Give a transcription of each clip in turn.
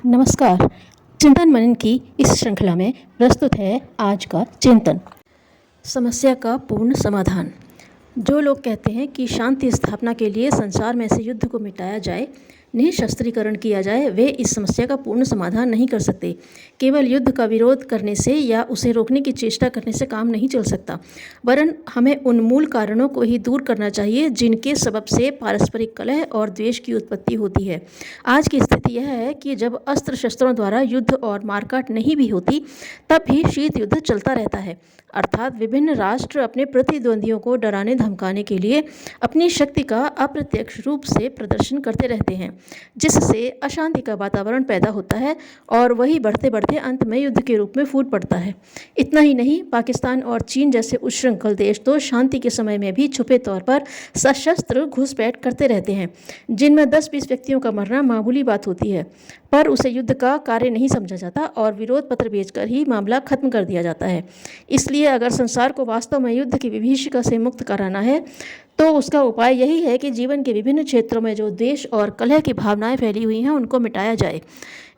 नमस्कार। चिंतन मनन की इस श्रृंखला में प्रस्तुत है आज का चिंतन। समस्या का पूर्ण समाधान। जो लोग कहते हैं कि शांति स्थापना के लिए संसार में से युद्ध को मिटाया जाए, निःशस्त्रीकरण किया जाए, वे इस समस्या का पूर्ण समाधान नहीं कर सकते। केवल युद्ध का विरोध करने से या उसे रोकने की चेष्टा करने से काम नहीं चल सकता, वरन हमें उन मूल कारणों को ही दूर करना चाहिए जिनके सबब से पारस्परिक कलह और द्वेष की उत्पत्ति होती है। आज की स्थिति यह है कि जब अस्त्र शस्त्रों द्वारा युद्ध और मारकाट नहीं भी होती, तब भी शीत युद्ध चलता रहता है। अर्थात विभिन्न राष्ट्र अपने प्रतिद्वंदियों को डराने धमकाने के लिए अपनी शक्ति का अप्रत्यक्ष रूप से प्रदर्शन करते रहते हैं, जिससे अशांति का वातावरण पैदा होता है और वही बढ़ते बढ़ते अंत में युद्ध के रूप में फूट पड़ता है। इतना ही नहीं, पाकिस्तान और चीन जैसे उच्छृंखल देश तो शांति के समय में भी छुपे तौर पर सशस्त्र घुसपैठ करते रहते हैं, जिनमें 10-20 व्यक्तियों का मरना मामूली बात होती है, पर उसे युद्ध का कार्य नहीं समझा जाता और विरोध पत्र भेजकर ही मामला खत्म कर दिया जाता है। इसलिए अगर संसार को वास्तव में युद्ध की विभीषिका से मुक्त कराना है, तो उसका उपाय यही है कि जीवन के विभिन्न क्षेत्रों में जो द्वेष और कलह की भावनाएं फैली हुई हैं, उनको मिटाया जाए।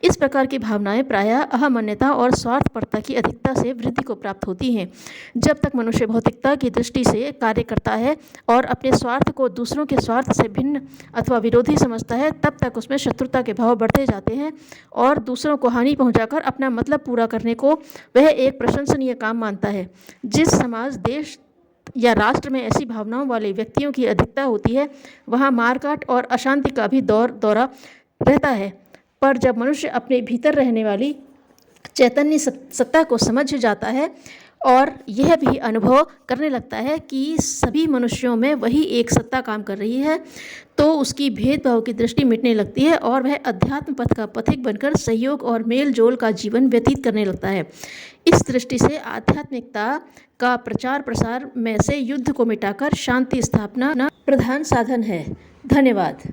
इस प्रकार की भावनाएं प्रायः अहमन्यता और स्वार्थपरता की अधिकता से वृद्धि को प्राप्त होती हैं। जब तक मनुष्य भौतिकता की दृष्टि से कार्य करता है और अपने स्वार्थ को दूसरों के स्वार्थ से भिन्न अथवा विरोधी समझता है, तब तक उसमें शत्रुता के भाव बढ़ते जाते हैं और दूसरों को हानि पहुंचाकर अपना मतलब पूरा करने को वह एक प्रशंसनीय काम मानता है। जिस समाज, देश या राष्ट्र में ऐसी भावनाओं वाले व्यक्तियों की अधिकता होती है, वहाँ मारकाट और अशांति का भी दौरा रहता है। पर जब मनुष्य अपने भीतर रहने वाली चैतन्य सत्ता को समझ जाता है और यह भी अनुभव करने लगता है कि सभी मनुष्यों में वही एक सत्ता काम कर रही है, तो उसकी भेदभाव की दृष्टि मिटने लगती है और वह अध्यात्म पथ का पथिक बनकर सहयोग और मेल जोल का जीवन व्यतीत करने लगता है। इस दृष्टि से आध्यात्मिकता का प्रचार प्रसार में से युद्ध को मिटाकर शांति स्थापना प्रधान साधन है। धन्यवाद।